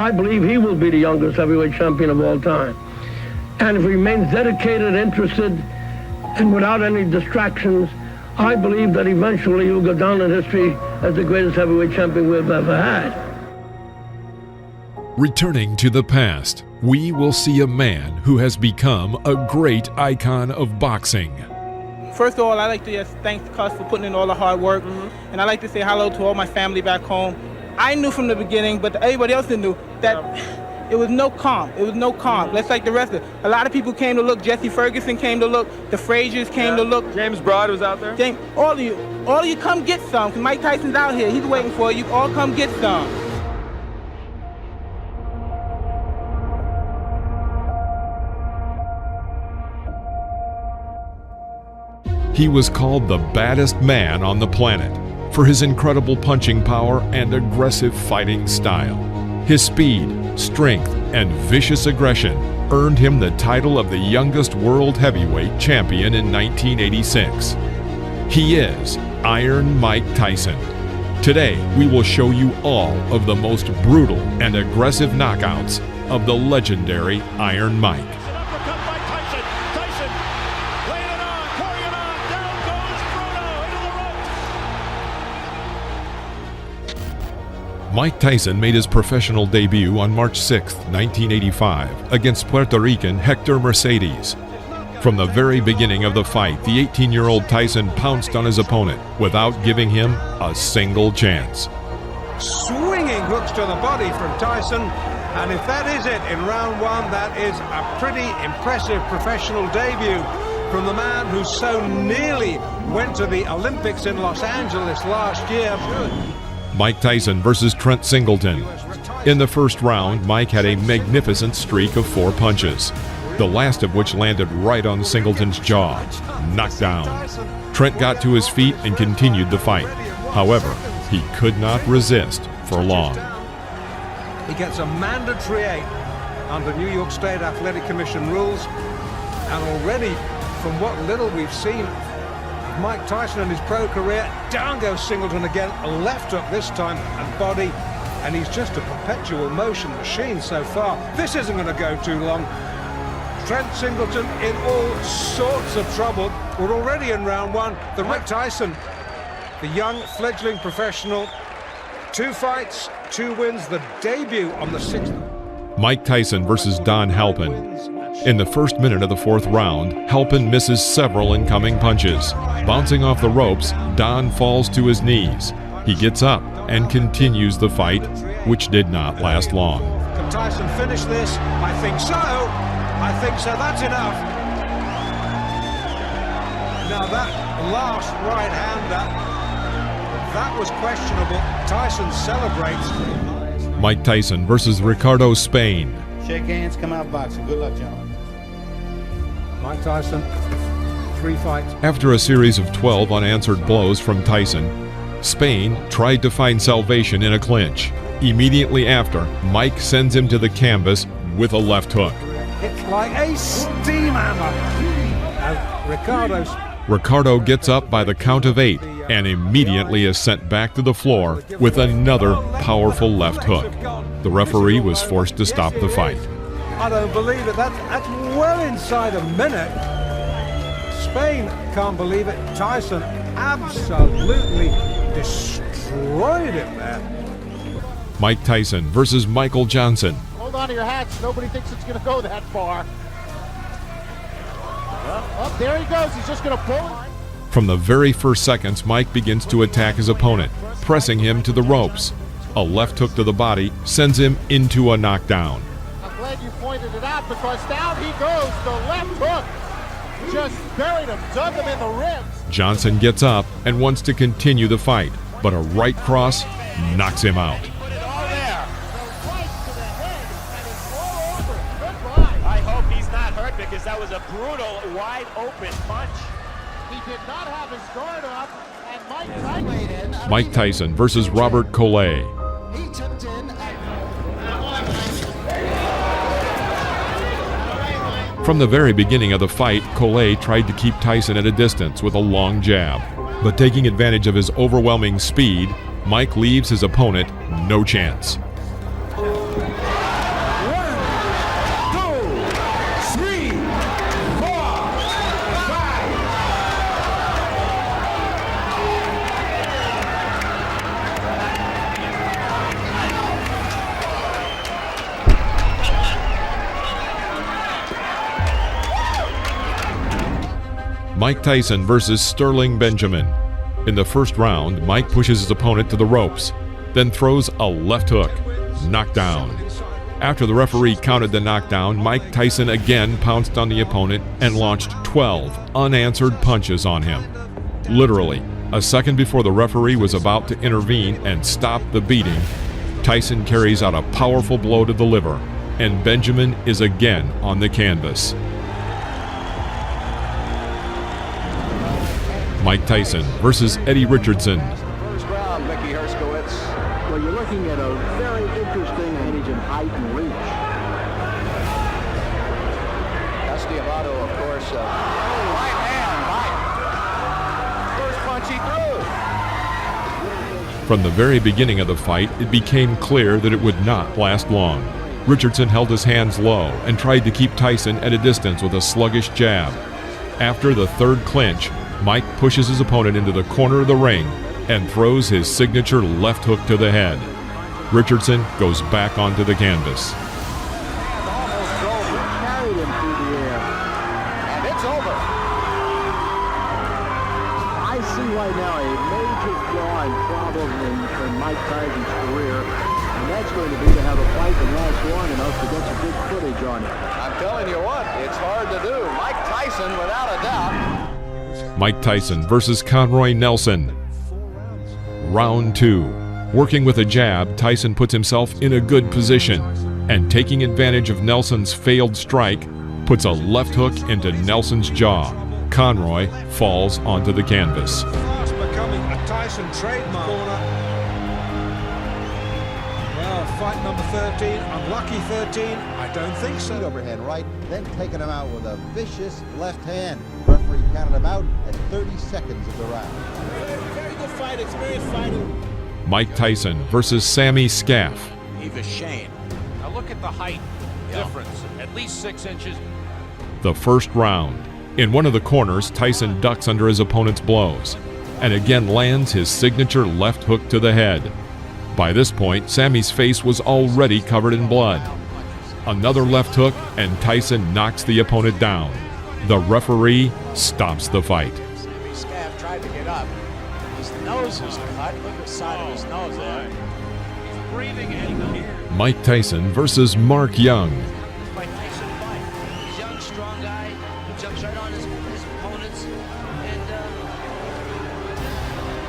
I believe he will be the youngest heavyweight champion of all time. And if he remains dedicated, interested, and without any distractions, I believe that eventually he'll go down in history as the greatest heavyweight champion we've ever had. Returning to the past, we will see a man who has become a great icon of boxing. First of all, I'd like to just thank Cus for putting in all the hard work, and I'd like to say hello to all my family back home. I knew from the beginning, but everybody else knew, that it was no calm. It was no calm. Just like the rest of it. A lot of people came to look. Jesse Ferguson came to look. The Fraziers came to look. James Broad was out there. All of you come get some, because Mike Tyson's out here. He's waiting for you. All come get some. He was called the baddest man on the planet for his incredible punching power and aggressive fighting style. His speed, strength, and vicious aggression earned him the title of the youngest world heavyweight champion in 1986. He is Iron Mike Tyson. Today, we will show you all of the most brutal and aggressive knockouts of the legendary Iron Mike. Mike Tyson made his professional debut on March 6, 1985, against Puerto Rican Hector Mercedes. From the very beginning of the fight, the 18-year-old Tyson pounced on his opponent without giving him a single chance. Swinging hooks to the body from Tyson, and if that is it in round one, that is a pretty impressive professional debut from the man who so nearly went to the Olympics in Los Angeles last year. Mike Tyson versus Trent Singleton. In the first round, Mike had a magnificent streak of 4 punches, the last of which landed right on Singleton's jaw. Knocked down. Trent got to his feet and continued the fight. However, he could not resist for long. He gets a mandatory 8 under New York State Athletic Commission rules, and already, from what little we've seen Mike Tyson in his pro career, down goes Singleton again, left hook this time and body, and he's just a perpetual motion machine so far. This isn't going to go too long. Trent Singleton in all sorts of trouble. We're already in round one. The Mike Tyson, the young fledgling professional, 2 fights, 2 wins, the debut on the 6th. Mike Tyson versus Don Halpin. In the first minute of the 4th round, Halpin misses several incoming punches. Bouncing off the ropes, Don falls to his knees. He gets up and continues the fight, which did not last long. Can Tyson finish this? I think so. I think so. That's enough. Now that last right hander, that was questionable. Tyson celebrates. Mike Tyson versus Ricardo Spain. Shake hands, come out boxing. Good luck, gentlemen. Mike Tyson, 3 fights. After a series of 12 unanswered blows from Tyson, Spain tried to find salvation in a clinch. Immediately after, Mike sends him to the canvas with a left hook. It's like a steam hammer. Ricardo gets up by the count of 8 and immediately is sent back to the floor with another powerful left hook. The referee was forced to stop the fight. I don't believe it. That's well inside a minute. Spain can't believe it. Tyson absolutely destroyed him there. Mike Tyson versus Michael Johnson. Hold on to your hats. Nobody thinks it's going to go that far. Oh, there he goes. He's just going to pull it. From the very first seconds, Mike begins to attack his opponent, pressing him to the ropes. A left hook to the body sends him into a knockdown. I'm glad you pointed it out, because down he goes. The left hook just buried him, dug him in the ribs. Johnson gets up and wants to continue the fight, but a right cross knocks him out. Put it all there. The right to the head, and it's all over. Goodbye. I hope he's not hurt, because that was a brutal, wide open punch. He did not have his guard up, and Mike Tyson versus Robert Collet. He tipped in. From the very beginning of the fight, Collet tried to keep Tyson at a distance with a long jab. But taking advantage of his overwhelming speed, Mike leaves his opponent no chance. Mike Tyson versus Sterling Benjamin. In the first round, Mike pushes his opponent to the ropes, then throws a left hook. Knockdown. After the referee counted the knockdown, Mike Tyson again pounced on the opponent and launched 12 unanswered punches on him. Literally, a second before the referee was about to intervene and stop the beating, Tyson carries out a powerful blow to the liver, and Benjamin is again on the canvas. Mike Tyson versus Eddie Richardson. First round, Mickey Herskowitz. Well, you're looking at a very interesting advantage in height and reach. That's the Amato, of course. Right hand, Mike. First punch he threw. From the very beginning of the fight, it became clear that it would not last long. Richardson held his hands low and tried to keep Tyson at a distance with a sluggish jab. After the third clinch, Mike pushes his opponent into the corner of the ring and throws his signature left hook to the head. Richardson goes back onto the canvas. Almost drove him, carried him through the air. And it's over. I see right now a major flaw and problem in Mike Tyson's career, and that's going to be to have a fight that lasts long enough to get some good footage on it. I'm telling you what, it's hard to do. Mike Tyson, without a doubt. Mike Tyson versus Conroy Nelson. Round 2. Working with a jab, Tyson puts himself in a good position, and taking advantage of Nelson's failed strike, puts a left hook into Nelson's jaw. Conroy falls onto the canvas. Fast becoming a Tyson trademark. Well, fight number 13, unlucky 13, I don't think so. Overhand right, then taking him out with a vicious left hand. Referee counted him out at 30 seconds of the round. Very good fight, experienced fighting. Mike Tyson versus Sammy Scaff. Eva Shane. Now look at the height difference, at least 6 inches. The first round. In one of the corners, Tyson ducks under his opponent's blows, and again lands his signature left hook to the head. By this point, Sammy's face was already covered in blood. Another left hook, and Tyson knocks the opponent down. The referee stops the fight. Sammy Scaff tried to get up. His nose is cut. Look at the side of his nose there. He's breathing in. Mike Tyson versus Mark Young. Mike Tyson fight. He's a young, strong guy who jumps right on his opponents, and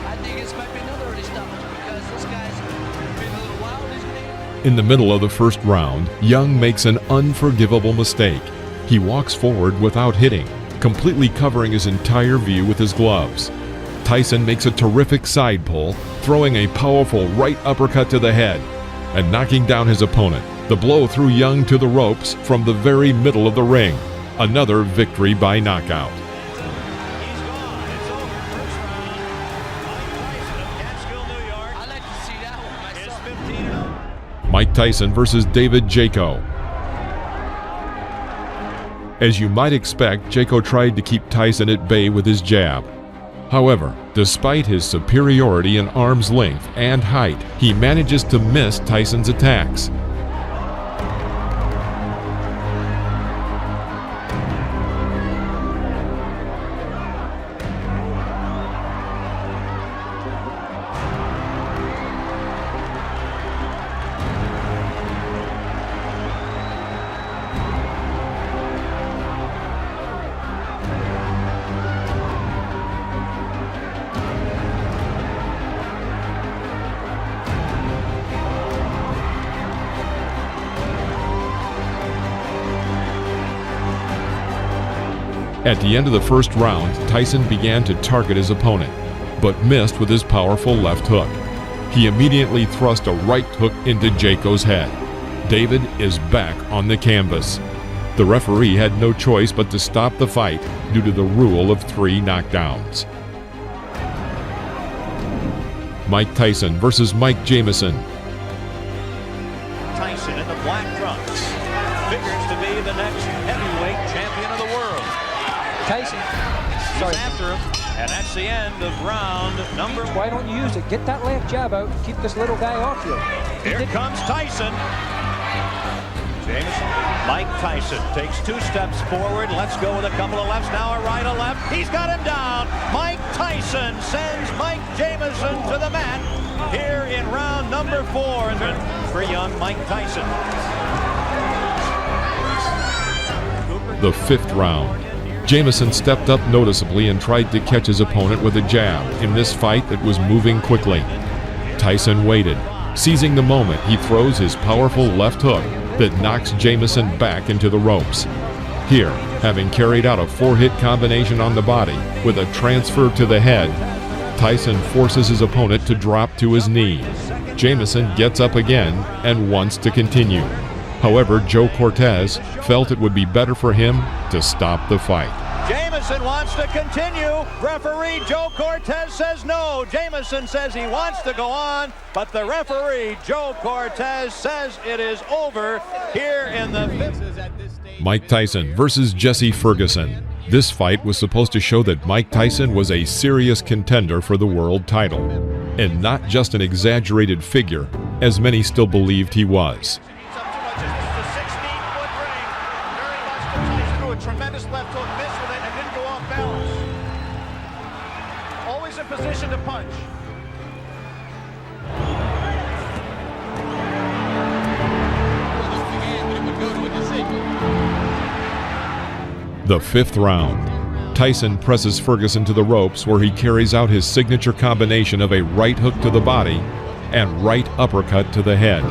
I think this might be another early stoppage because this guy's been a little wild. In the middle of the first round, Young makes an unforgivable mistake. He walks forward without hitting, completely covering his entire view with his gloves. Tyson makes a terrific side pull, throwing a powerful right uppercut to the head and knocking down his opponent. The blow threw Young to the ropes from the very middle of the ring. Another victory by knockout. I like to see that one myself. Mike Tyson versus David Jaco. As you might expect, Jaco tried to keep Tyson at bay with his jab. However, despite his superiority in arm's length and height, he manages to miss Tyson's attacks. At the end of the first round, Tyson began to target his opponent, but missed with his powerful left hook. He immediately thrust a right hook into Jaco's head. David is back on the canvas. The referee had no choice but to stop the fight due to the rule of 3 knockdowns. Mike Tyson versus Mike Jamison. Tyson in the black trunks figures to be the next heavyweight champion of the world. Tyson. He's after him, and that's the end of round number 1. Why don't you use it? Get that left jab out and keep this little guy off you. Here comes Tyson. Mike Tyson takes 2 steps forward. Let's go with a couple of lefts. Now a right, a left. He's got him down. Mike Tyson sends Mike Jamison to the mat here in round number 4 for young Mike Tyson. The 5th round. Jamison stepped up noticeably and tried to catch his opponent with a jab in this fight that was moving quickly. Tyson waited. Seizing the moment, he throws his powerful left hook that knocks Jamison back into the ropes. Here, having carried out a 4-hit combination on the body with a transfer to the head, Tyson forces his opponent to drop to his knee. Jamison gets up again and wants to continue. However, Joe Cortez felt it would be better for him to stop the fight. Jamison wants to continue. Referee Joe Cortez says no. Jamison says he wants to go on, but the referee Joe Cortez says it is over here in the 5th. Mike Tyson versus Jesse Ferguson. This fight was supposed to show that Mike Tyson was a serious contender for the world title, and not just an exaggerated figure, as many still believed he was. Tremendous left hook, missed with it, and didn't go off balance. Always in position to punch. The 5th round. Tyson presses Ferguson to the ropes where he carries out his signature combination of a right hook to the body and right uppercut to the head.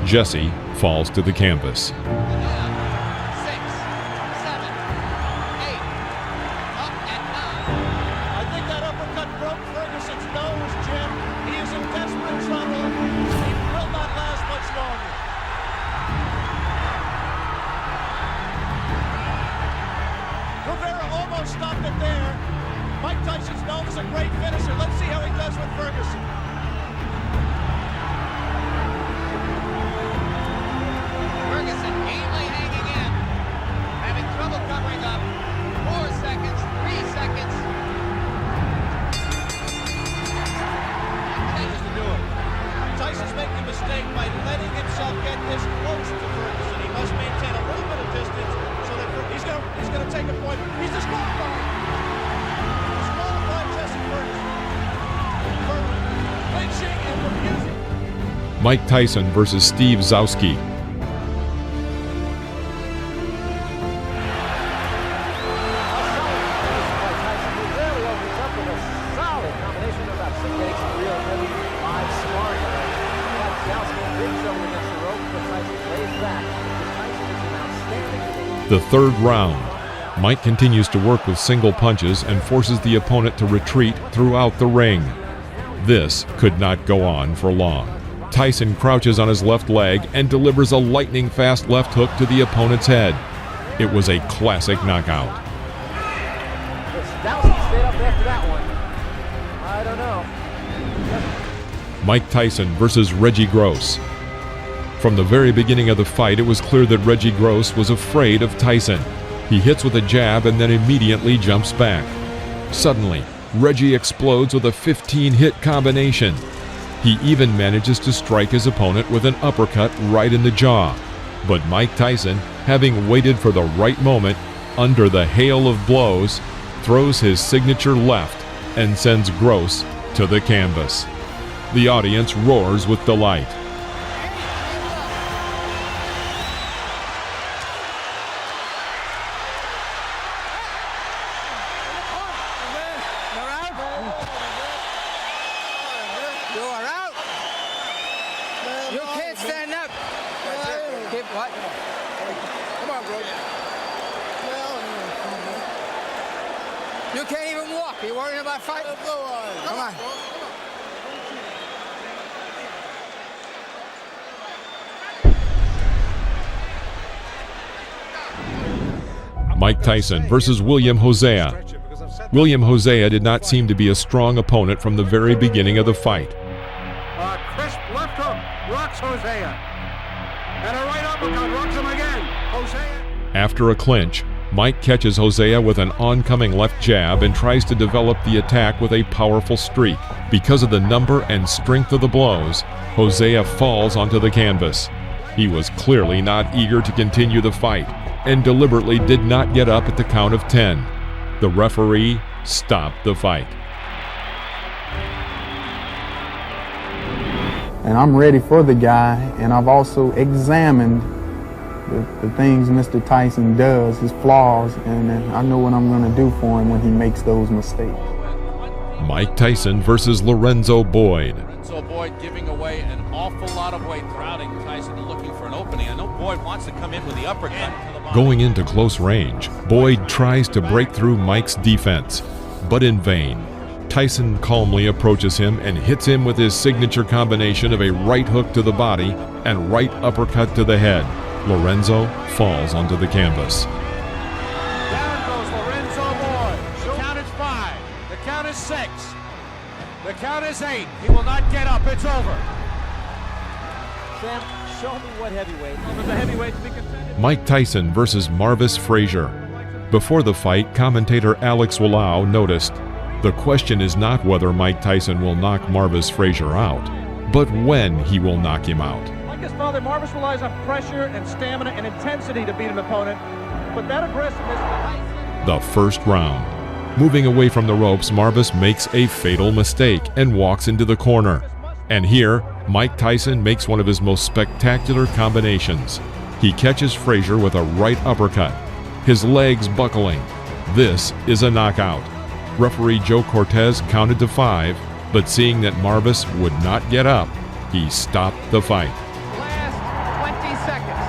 Jesse falls to the canvas. Stopped it there. Mike Tyson's known as a great finisher. Let's see how he does with Ferguson. Ferguson gamely hanging in, having trouble covering up. 4 seconds, 3 seconds. Changes to do it. Tyson's making a mistake by letting himself get this close to Ferguson. He must maintain a little bit of distance so that he's going to take a point. He's disqualified. Disqualified Jesse Ferguson for clinching and refusing. Mike Tyson versus Steve Zowski. The 3rd round. Mike continues to work with single punches and forces the opponent to retreat throughout the ring. This could not go on for long. Tyson crouches on his left leg and delivers a lightning-fast left hook to the opponent's head. It was a classic knockout. Dowsey stayed up after that one. I don't know. Mike Tyson versus Reggie Gross. From the very beginning of the fight, it was clear that Reggie Gross was afraid of Tyson. He hits with a jab and then immediately jumps back. Suddenly, Reggie explodes with a 15-hit combination. He even manages to strike his opponent with an uppercut right in the jaw. But Mike Tyson, having waited for the right moment, under the hail of blows, throws his signature left and sends Gross to the canvas. The audience roars with delight. You can't stand up. What? Come on, bro. You can't even walk. Are you worrying about fighting? Come on. Mike Tyson versus William Hosea. William Hosea did not seem to be a strong opponent from the very beginning of the fight. Crisp left hook rocks Hosea. And a right uppercut rocks him again. Hosea. After a clinch, Mike catches Hosea with an oncoming left jab and tries to develop the attack with a powerful streak. Because of the number and strength of the blows, Hosea falls onto the canvas. He was clearly not eager to continue the fight and deliberately did not get up at the count of 10. The referee stopped the fight. And I'm ready for the guy, and I've also examined the things Mr. Tyson does, his flaws, and I know what I'm going to do for him when he makes those mistakes. Mike Tyson versus Lorenzo Boyd. Lorenzo Boyd giving away an awful lot of weight, crowding Tyson looking for an opening. I know Boyd wants to come in with the uppercut. Going into close range, Boyd tries to break through Mike's defense, but in vain. Tyson calmly approaches him and hits him with his signature combination of a right hook to the body and right uppercut to the head. Lorenzo falls onto the canvas. Down goes Lorenzo Boyd. The count is 5. The count is 6. The count is 8. He will not get up. It's over. Sam, show me what heavyweight. The heavyweight to be contended. Mike Tyson versus Marvis Frazier. Before the fight, commentator Alex Wallau noticed, "The question is not whether Mike Tyson will knock Marvis Frazier out, but when he will knock him out." Like his father, Marvis relies on pressure and stamina and intensity to beat an opponent, but that aggressiveness... The first round. Moving away from the ropes, Marvis makes a fatal mistake and walks into the corner. And here, Mike Tyson makes one of his most spectacular combinations. He catches Frazier with a right uppercut, his legs buckling. This is a knockout. Referee Joe Cortez counted to 5, but seeing that Marvis would not get up, he stopped the fight. Last 20 seconds.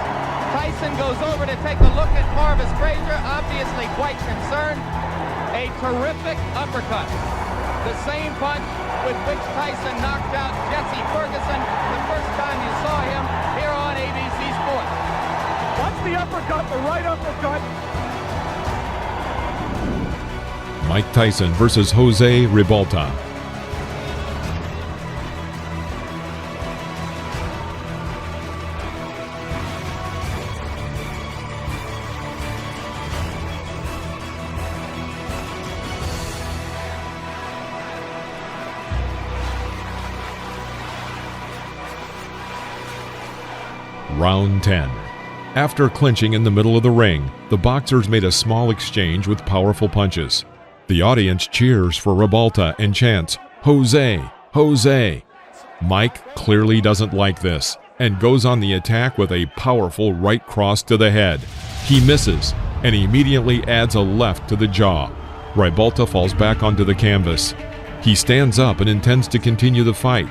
Tyson goes over to take a look at Marvis Frazier, obviously quite concerned. A terrific uppercut. The same punch with which Tyson knocked out Jesse Ferguson the first time you saw him here on ABC Sports. What's the uppercut? The right uppercut. Mike Tyson versus Jose Ribalta. Round 10. After clinching in the middle of the ring, the boxers made a small exchange with powerful punches. The audience cheers for Ribalta and chants, "Jose, Jose." Mike clearly doesn't like this and goes on the attack with a powerful right cross to the head. He misses and immediately adds a left to the jaw. Ribalta falls back onto the canvas. He stands up and intends to continue the fight.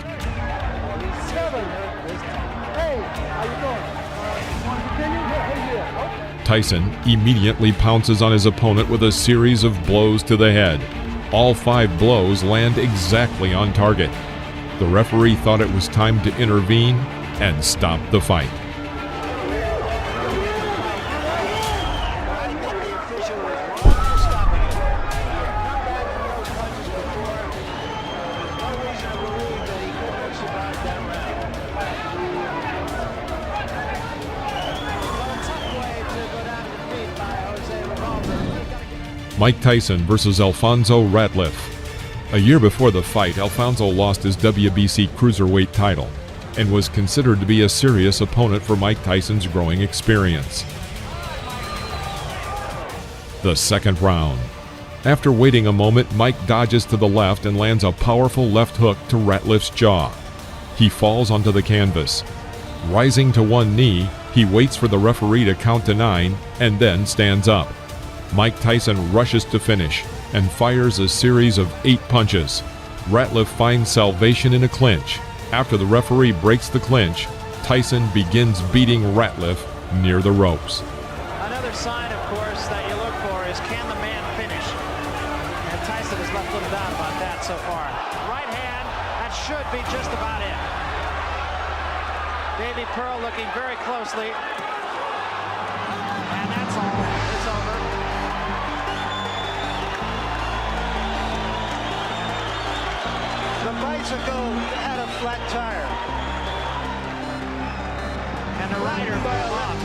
Tyson immediately pounces on his opponent with a series of blows to the head. All 5 blows land exactly on target. The referee thought it was time to intervene and stop the fight. Mike Tyson versus Alfonso Ratliff. A year before the fight, Alfonso lost his WBC Cruiserweight title and was considered to be a serious opponent for Mike Tyson's growing experience. The second round. After waiting a moment, Mike dodges to the left and lands a powerful left hook to Ratliff's jaw. He falls onto the canvas. Rising to one knee, he waits for the referee to count to 9 and then stands up. Mike Tyson rushes to finish and fires a series of 8 punches. Ratliff finds salvation in a clinch. After the referee breaks the clinch, Tyson begins beating Ratliff near the ropes. Another sign, of course, that you look for is, can the man finish? And Tyson has left little doubt about that so far. Right hand, that should be just about it. Davey Pearl looking very closely. And that's all. It's over. The bicycle had a flat tire. And the rider fell off.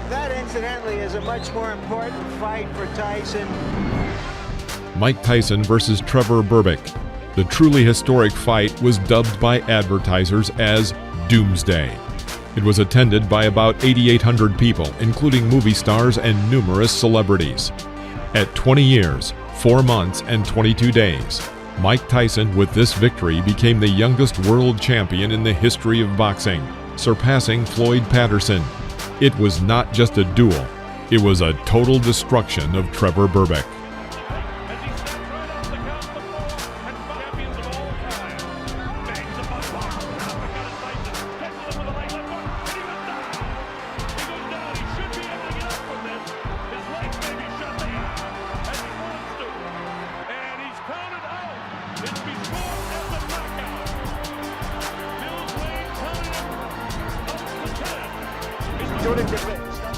That, incidentally, is a much more important fight for Tyson. Mike Tyson versus Trevor Berbick. The truly historic fight was dubbed by advertisers as Doomsday. It was attended by about 8,800 people, including movie stars and numerous celebrities. At 20 years, 4 months, and 22 days, Mike Tyson, with this victory, became the youngest world champion in the history of boxing, surpassing Floyd Patterson. It was not just a duel, it was a total destruction of Trevor Berbick.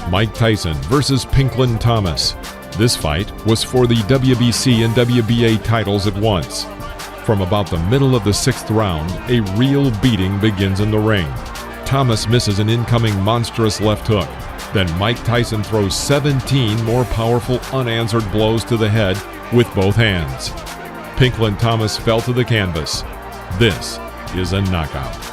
Mike Tyson versus Pinklin Thomas. This fight was for the WBC and WBA titles at once. From about the middle of the 6th round, a real beating begins in the ring. Thomas misses an incoming monstrous left hook. Then Mike Tyson throws 17 more powerful unanswered blows to the head with both hands. Pinklin Thomas fell to the canvas. This is a knockout.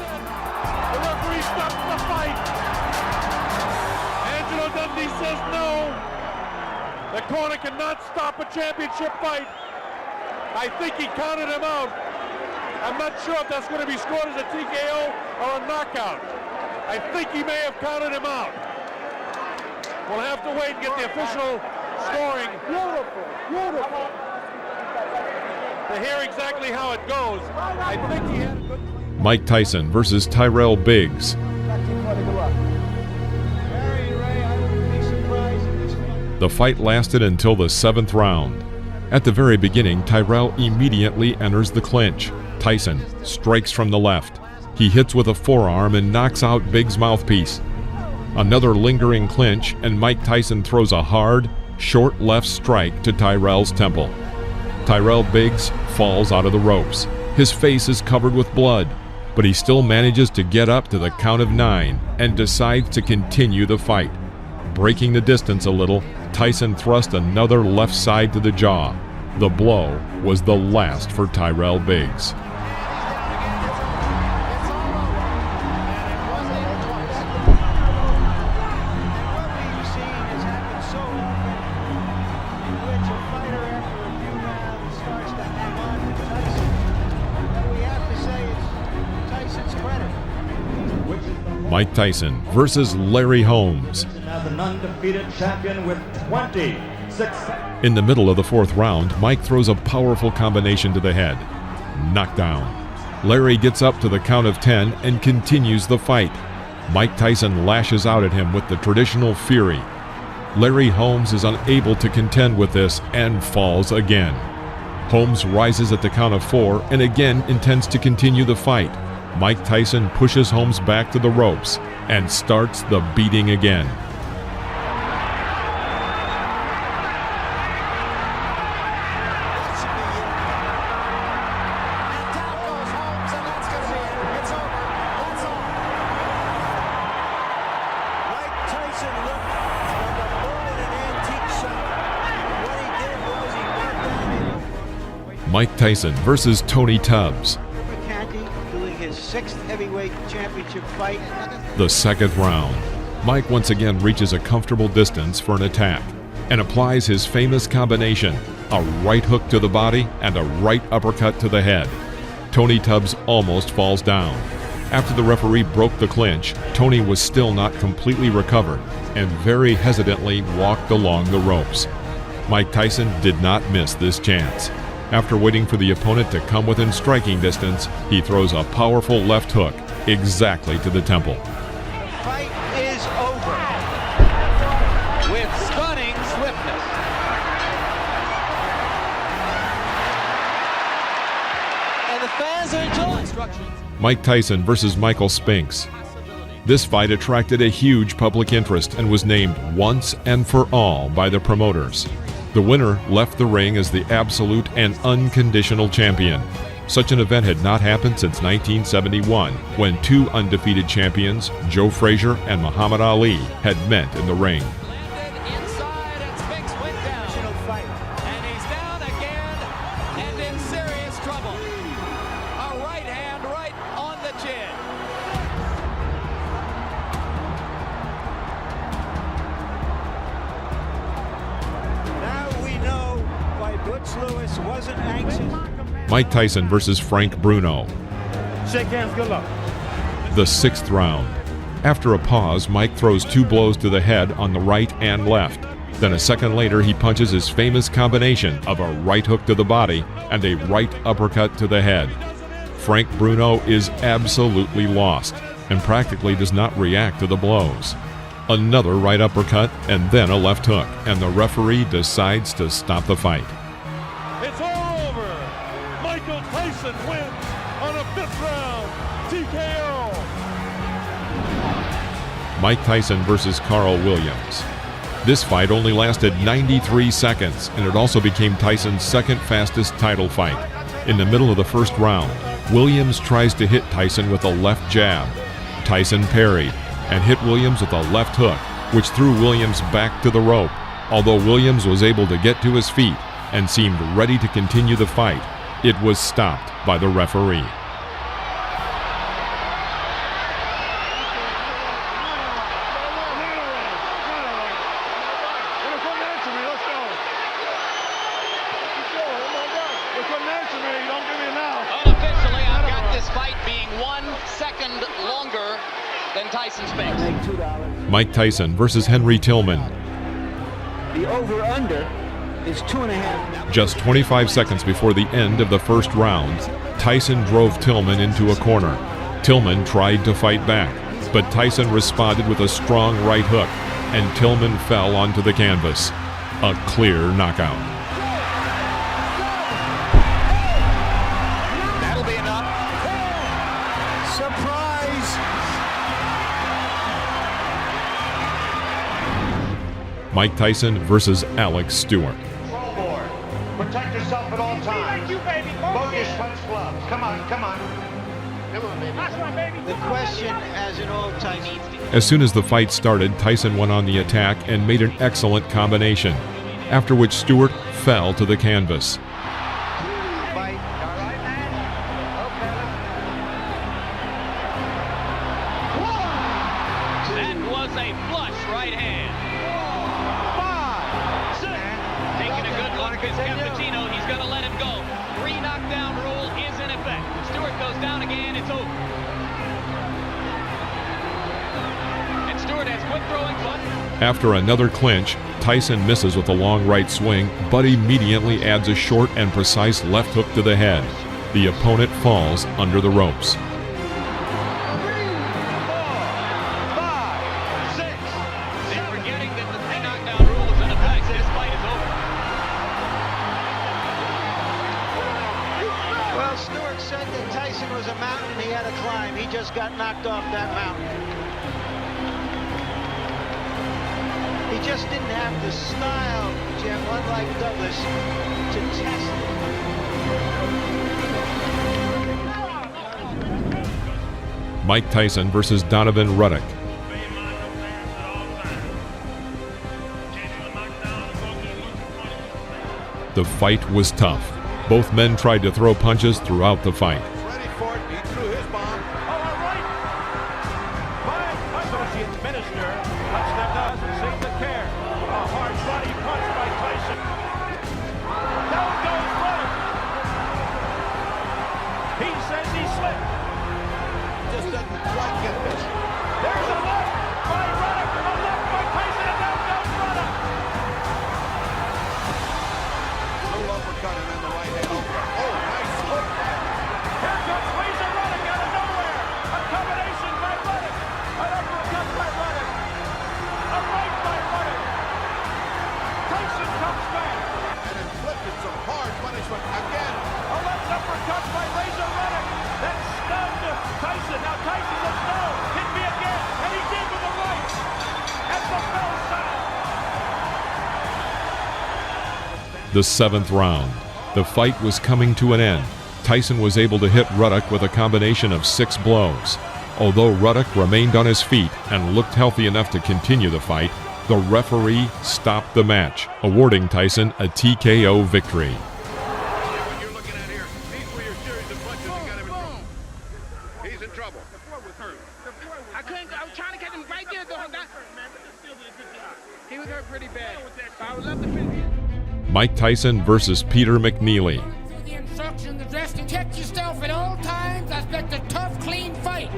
Corner cannot stop a championship fight. I think he counted him out. I'm not sure if that's going to be scored as a TKO or a knockout. I think he may have counted him out. We'll have to wait and get the official scoring to hear exactly how it goes. I think he had a good... Mike Tyson versus Tyrell Biggs. The fight lasted until the 7th round. At the very beginning, Tyrell immediately enters the clinch. Tyson strikes from the left. He hits with a forearm and knocks out Biggs' mouthpiece. Another lingering clinch, and Mike Tyson throws a hard, short left strike to Tyrell's temple. Tyrell Biggs falls out of the ropes. His face is covered with blood, but he still manages to get up to the count of 9 and decides to continue the fight. Breaking the distance a little, Tyson thrust another left side to the jaw. The blow was the last for Tyrell Biggs. Mike Tyson versus Larry Holmes. An undefeated champion with 26. In the middle of the 4th round, Mike throws a powerful combination to the head. Knockdown. Larry gets up to the count of 10 and continues the fight. Mike Tyson lashes out at him with the traditional fury. Larry Holmes is unable to contend with this and falls again. Holmes rises at the count of 4 and again intends to continue the fight. Mike Tyson pushes Holmes back to the ropes and starts the beating again. Mike Tyson versus Tony Tubbs. Doing his 6th heavyweight championship fight. The 2nd round. Mike once again reaches a comfortable distance for an attack and applies his famous combination, a right hook to the body and a right uppercut to the head. Tony Tubbs almost falls down. After the referee broke the clinch, Tony was still not completely recovered and very hesitantly walked along the ropes. Mike Tyson did not miss this chance. After waiting for the opponent to come within striking distance, he throws a powerful left hook exactly to the temple. Fight is over with stunning swiftness. And the fans are enjoying. Mike Tyson versus Michael Spinks. This fight attracted a huge public interest and was named Once and for All by the promoters. The winner left the ring as the absolute and unconditional champion. Such an event had not happened since 1971, when 2 undefeated champions, Joe Frazier and Muhammad Ali, had met in the ring. Inside, and Spinks went down. And he's down again Lewis wasn't anxious. Mike Tyson versus Frank Bruno. Shake hands, good luck. The 6th round. After a pause, Mike throws 2 blows to the head on the right and left. Then a second later, he punches his famous combination of a right hook to the body and a right uppercut to the head. Frank Bruno is absolutely lost and practically does not react to the blows. Another right uppercut and then a left hook, and the referee decides to stop the fight. It's all over. Michael Tyson wins on a 5th round TKO. Mike Tyson versus Carl Williams. This fight only lasted 93 seconds, and it also became Tyson's 2nd fastest title fight. In the middle of the 1st round, Williams tries to hit Tyson with a left jab. Tyson parried and hit Williams with a left hook, which threw Williams back to the rope, although Williams was able to get to his feet and seemed ready to continue the fight. It was stopped by the referee. Unofficially, I've got this fight being 1 second longer than Tyson's pace. Mike Tyson versus Henry Tillman. The over-under is 2.5. Just 25 seconds before the end of the 1st round, Tyson drove Tillman into a corner. Tillman tried to fight back, but Tyson responded with a strong right hook, and Tillman fell onto the canvas. A clear knockout. That'll be enough. Surprise! Mike Tyson versus Alex Stewart. Protect yourself at all times. Focus, punch gloves. Come on, come on. The question, as in old Tyson. As soon as the fight started, Tyson went on the attack and made an excellent combination, after which Stewart fell to the canvas. That was a flush right hand. 5, 6. Taking a good look at Cappuccino. He's going to let him go. 3 knockdown rule is in effect. If Stewart goes down again, it's over. And Stewart has quick throwing foot. After another clinch, Tyson misses with a long right swing, but immediately adds a short and precise left hook to the head. The opponent falls under the ropes. 3, 4, 5, 6. They're forgetting that the 3 knockdown rule is in effect. This fight is over. Well, Stewart said that Tyson was a mountain he had to climb. He just got knocked off that mountain. He just didn't have the style, Jim, unlike Douglas, to test it. Mike Tyson versus Donovan Ruddock. The fight was tough. Both men tried to throw punches throughout the fight. Ready for it. He threw his bomb. All right. My associate minister touched them up and saved the care. A hard body punch by Tyson. Down goes Ruddock. He says he slipped. Just doesn't quite get this. There's a left by Ruddock. A left by Tyson, and down goes Ruddock. Little uppercut and then the right hand. Oh, nice hook. Here comes Razor Ruddock out of nowhere. A combination by Ruddock. An uppercut by Ruddock. A right by Ruddock. Tyson comes back. And inflicted some hard punishment again. A left uppercut by Razor Ruddock. That stunned Tyson. Now Tyson says no. Hit me again. And he did with the right. At the bell sound. The 7th round. The fight was coming to an end. Tyson was able to hit Ruddock with a combination of 6 blows. Although Ruddock remained on his feet and looked healthy enough to continue the fight, the referee stopped the match, awarding Tyson a TKO victory. You're looking at here. These were your series of punches that got him in trouble. He's in trouble. The boy was hurt. I was trying to catch him right there, though. He was hurt pretty bad. I would love to finish. Mike Tyson versus Peter McNeely. The instructions addressed to protect yourself at all times. I expect a tough, clean fight.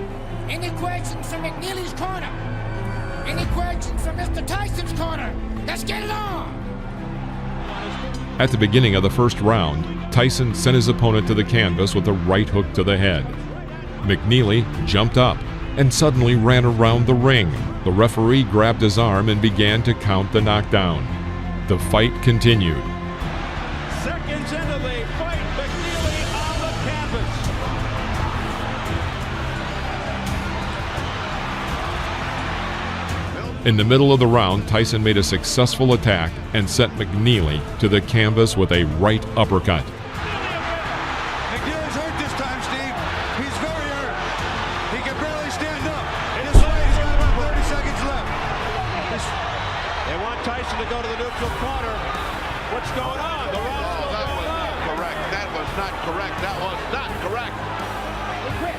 Any questions from McNeely's corner? Any questions from Mr. Tyson's corner? Let's get it on! At the beginning of the first round, Tyson sent his opponent to the canvas with a right hook to the head. McNeely jumped up and suddenly ran around the ring. The referee grabbed his arm and began to count the knockdown. The fight continued. Seconds into the fight, McNeely on the canvas. In the middle of the round, Tyson made a successful attack and sent McNeely to the canvas with a right uppercut. McNeely's hurt this time, Steve. He's very hurt. He can barely stand up. This fight has got about 30 seconds left. They want Tyson to go to the neutral corner. What's going on? The round's still going on. Correct. That was not correct. That was not correct. He quit.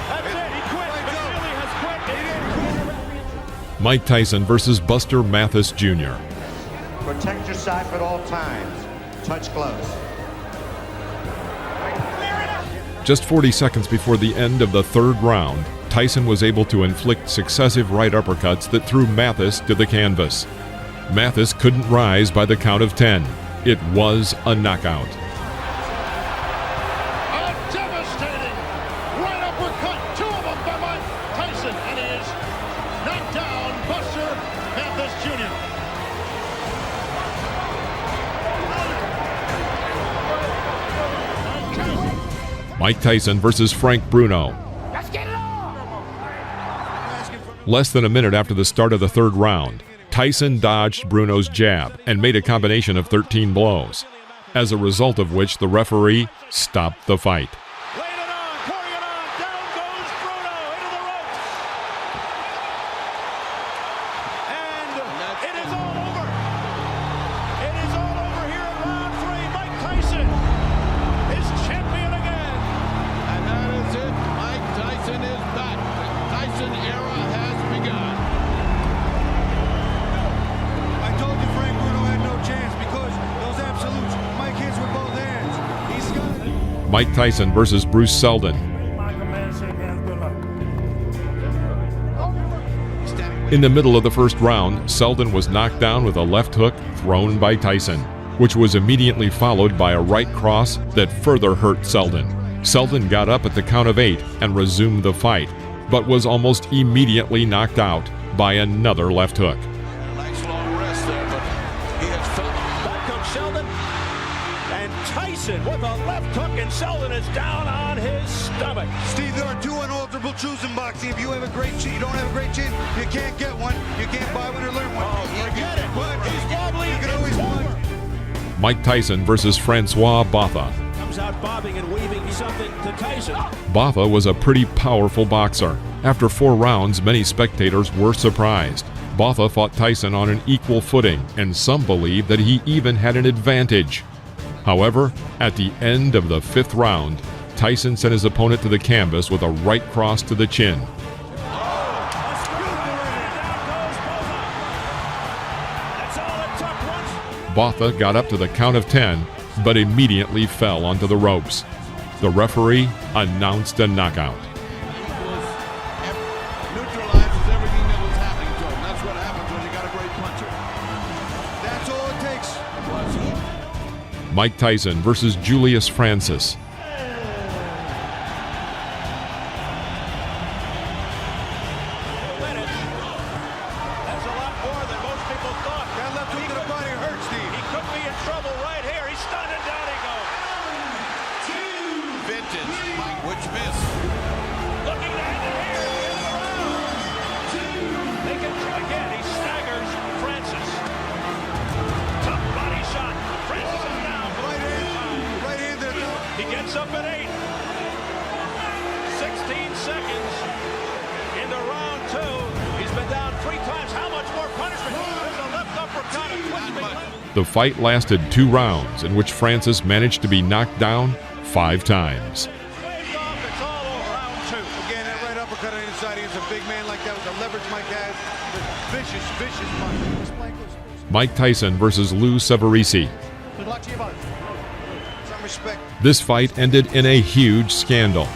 That's it. He quit. McNeely has quit. He didn't quit. Mike Tyson versus Buster Mathis Jr. Protect yourself at all times. Touch gloves. Just 40 seconds before the end of the third round, Tyson was able to inflict successive right uppercuts that threw Mathis to the canvas. Mathis couldn't rise by the count of 10. It was a knockout. A devastating right uppercut. Two of them by Mike Tyson. And he is knocked down Buster Mathis Jr. Mike Tyson versus Frank Bruno. Let's get it on! Less than a minute after the start of the third round, Tyson dodged Bruno's jab and made a combination of 13 blows, as a result of which the referee stopped the fight. Laid it on, pouring it on. Down goes Bruno into the ropes. And it is all over. It is all over here in round 3. Mike Tyson is champion again. And that is it. Mike Tyson is back. The Tyson era has begun. I told you Frank Bruno had no chance because those absolutes. Mike hits with both hands. He's got it. Mike Tyson versus Bruce Seldon. In the middle of the first round, Seldon was knocked down with a left hook thrown by Tyson, which was immediately followed by a right cross that further hurt Seldon. Seldon got up at the count of 8 and resumed the fight, but was almost immediately knocked out by another left hook. Nice long rest there, but he has felt. Back comes Sheldon. And Tyson with a left hook, and Sheldon is down on his stomach. Steve, there are two unalterable truths in boxing. If you have a great chin, you don't have a great chin, you can't get one. You can't buy one or learn one. Oh, forget it. But He's wobbly. you can It's always over. win. Mike Tyson versus Francois Botha. Comes out bobbing and weaving something to Tyson. Botha was a pretty powerful boxer. After 4 rounds, many spectators were surprised. Botha fought Tyson on an equal footing, and some believe that he even had an advantage. However, at the end of the 5th round, Tyson sent his opponent to the canvas with a right cross to the chin. Botha got up to the count of 10, but immediately fell onto the ropes. The referee announced a knockout. Neutralizes everything that was happening to him. That's what happens when you got a great puncher. That's all it takes. Mike Tyson versus Julius Francis. That's a lot more than most people thought. That left hook to the body hurts, Steve. He could be in trouble right here. He's stunned and down he goes. Vintage Mike, which miss. Looking to end it here in the round. They can try again. He staggers Francis. Tough body shot. Francis is down. Right hand there. He gets up at 8. 16 seconds into round 2. He's been down 3 times. How much more punishment? There's a left uppercut. The fight lasted 2 rounds, in which Francis managed to be knocked down 5 times. Waved off. It's all over round 2. Again, that right uppercut on the inside against a big man like that with the leverage Mike has. Vicious, vicious punch. Mike Tyson versus Lou Severisi. Good luck to you both. Some respect. This fight ended in a huge scandal.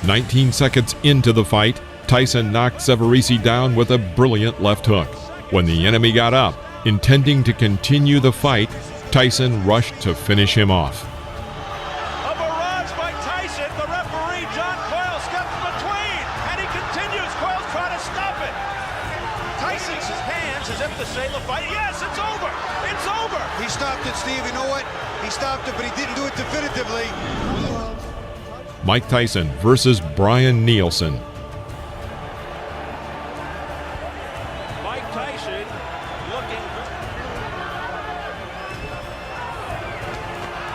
19 seconds into the fight, Tyson knocked Severisi down with a brilliant left hook. When the enemy got up, intending to continue the fight, Tyson rushed to finish him off. A barrage by Tyson. The referee, John Coyle, steps between, and he continues. Coyle's trying to stop it. Tyson's hands as if to say the fight. Yes, it's over. It's over. He stopped it, Steve. You know what? He stopped it, but he didn't do it definitively. Mike Tyson versus Brian Nielsen. Mike Tyson looking.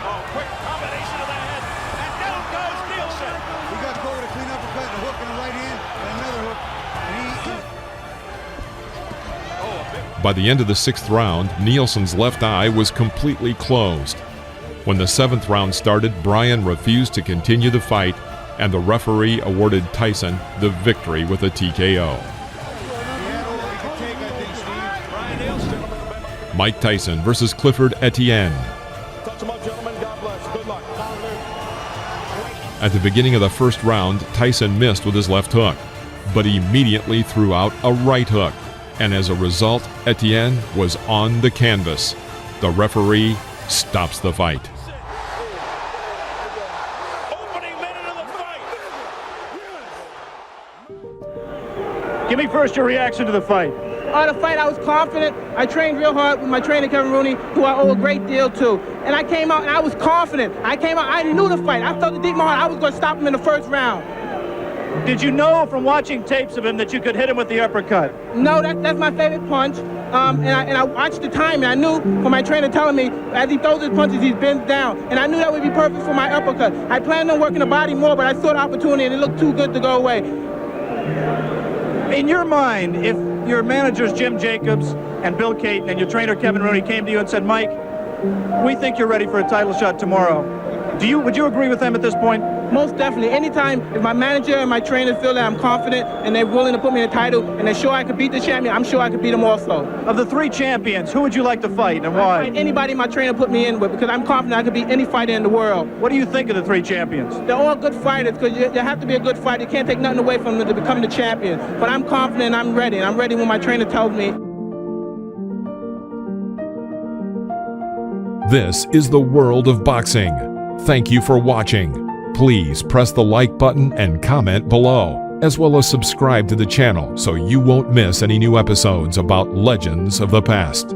Oh, quick combination of the head. And down goes Nielsen. He got to go with a clean uppercut and a hook in the right hand and another hook. By the end of the 6th round, Nielsen's left eye was completely closed. When the 7th round started, Brian refused to continue the fight, and the referee awarded Tyson the victory with a TKO. Mike Tyson versus Clifford Etienne. Touch him up, gentlemen. God bless. Good luck. At the beginning of the 1st round, Tyson missed with his left hook, but immediately threw out a right hook, and as a result, Etienne was on the canvas. The referee stops the fight. Give me first your reaction to the fight. The fight, I was confident. I trained real hard with my trainer, Kevin Rooney, who I owe a great deal to. And I came out and I was confident. I knew the fight. I felt it deep in my heart. I was going to stop him in the 1st round. Did you know from watching tapes of him that you could hit him with the uppercut? No, that's my favorite punch. And I watched the time, and I knew from my trainer telling me, as he throws his punches, he bends down. And I knew that would be perfect for my uppercut. I planned on working the body more, but I saw the opportunity, and it looked too good to go away. In your mind, if your managers Jim Jacobs and Bill Caton and your trainer Kevin Rooney came to you and said, Mike, we think you're ready for a title shot tomorrow, would you agree with them at this point? Most definitely. Anytime if my manager and my trainer feel that I'm confident and they're willing to put me in a title and they're sure I could beat the champion, I'm sure I could beat them also. Of the 3 champions, who would you like to fight and why? I'd fight anybody my trainer put me in with because I'm confident I could beat any fighter in the world. What do you think of the 3 champions? They're all good fighters because you have to be a good fighter. You can't take nothing away from them to become the champion. But I'm confident and I'm ready. And I'm ready when my trainer tells me. This is the world of boxing. Thank you for watching. Please press the like button and comment below, as well as subscribe to the channel so you won't miss any new episodes about legends of the past.